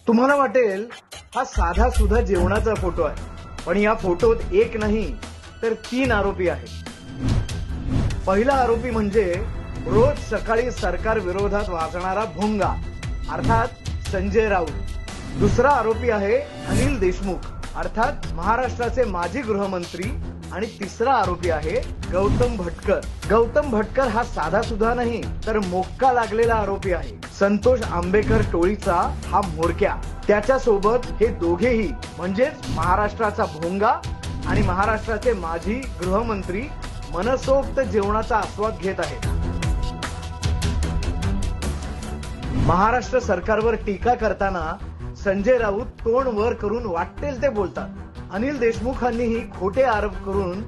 तुम्हाला वाटेल हा साधा सुधा जेवणाचा फोटो आहे, पण या फोटोत एक नाही तर 3 आरोपी आहेत। पहिला आरोपी म्हणजे रोज सकाळी सरकार विरोधात वाजणारा भोंगा अर्थात संजय राऊत। दुसरा आरोपी आहे अनिल देशमुख अर्थात महाराष्ट्राचे माजी गृहमंत्री आणि तिसरा आरोपी आहे गौतम भटकर। गौतम भटकर हा साधा सुधा नाही तर मोक्का लागलेला आरोपी आहे। संतोष आंबेकर टोळीचा हा म्होरक्या। त्याच्यासोबत हे दोघेही म्हणजेच महाराष्ट्राचा भोंगा आणि महाराष्ट्राचे माजी गृहमंत्री मनसोक्त जेवणाचा आस्वाद घेत आहेत। महाराष्ट्र सरकारवर टीका करताना संजय राऊत तोंड वर करून वाटेल ते बोलतात। अनिल देशमुखांनीही खोटे आरोप करून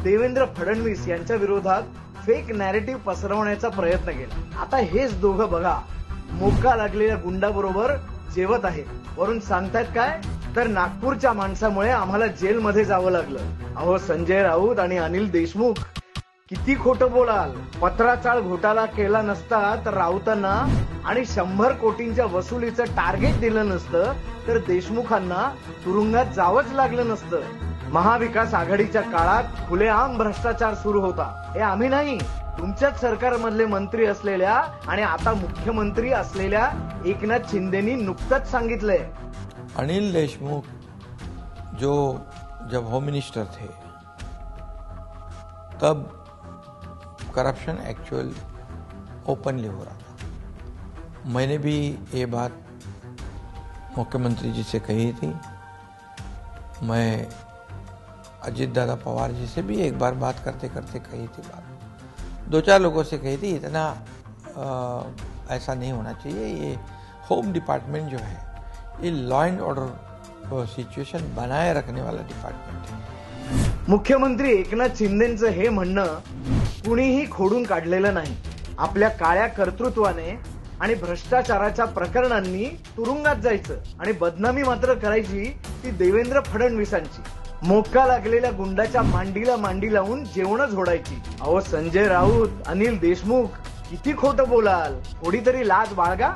देवेंद्र फडणवीस यांच्या विरोधात फेक नॅरेटिव्ह पसरवण्याचा प्रयत्न केला। आता हेच दोघं बघा मोक्का लागलेल्या गुंडाबरोबर जेवत आहेत। वरून सांगतायत काय तर नागपूरच्या माणसामुळे आम्हाला जेलमध्ये जावं लागलं। अहो संजय राऊत आणि अनिल देशमुख किती खोटं बोलाल। पत्राचाळ घोटाळा केला नसता तर राऊतांना आणि 100 कोटींच्या वसुलीचं टार्गेट दिलं नसतं तर देशमुखांना तुरुंगात जावंच लागलं नसतं। महाविकास आघाडीच्या काळात खुलेआम भ्रष्टाचार सुरू होता। हे आम्ही नाही, तुमच्याच सरकारमधले मंत्री असलेल्या आणि आता मुख्यमंत्री असलेल्या एकनाथ शिंदेनी नुकतंच सांगितलंय। अनिल देशमुख जो जब होम मिनिस्टर थे तब करप्शन एक्चुअल ओपनली हो रहा था। मैंने भी ये बात मुख्यमंत्री जी से कही थी। मैं अजित दादा पवार जी से भी एक बार बात करते करते कही थी बात। 2-4 लोगों से कही थी इतना ऐसा नहीं होना चाहिए। ये होम डिपार्टमेंट जो है ये लॉ एंड ऑर्डर सिचुएशन बनाए रखने वाला डिपार्टमेंट है। मुख्यमंत्री एकनाथ शिंदेंचं हे म्हणणं कुणीही खोडून काढलेलं नाही। आपल्या काळ्या कर्तृत्वाने आणि भ्रष्टाचाराच्या प्रकरणांनी तुरुंगात जायचं आणि बदनामी मात्र करायची ती देवेंद्र फडणवीसांची। मोक्का लागलेल्या गुंडाच्या मांडीला मांडी लावून जेवण झोडायची। अहो संजय राऊत अनिल देशमुख किती खोटं बोलाल, थोडी तरी लाज बाळगा।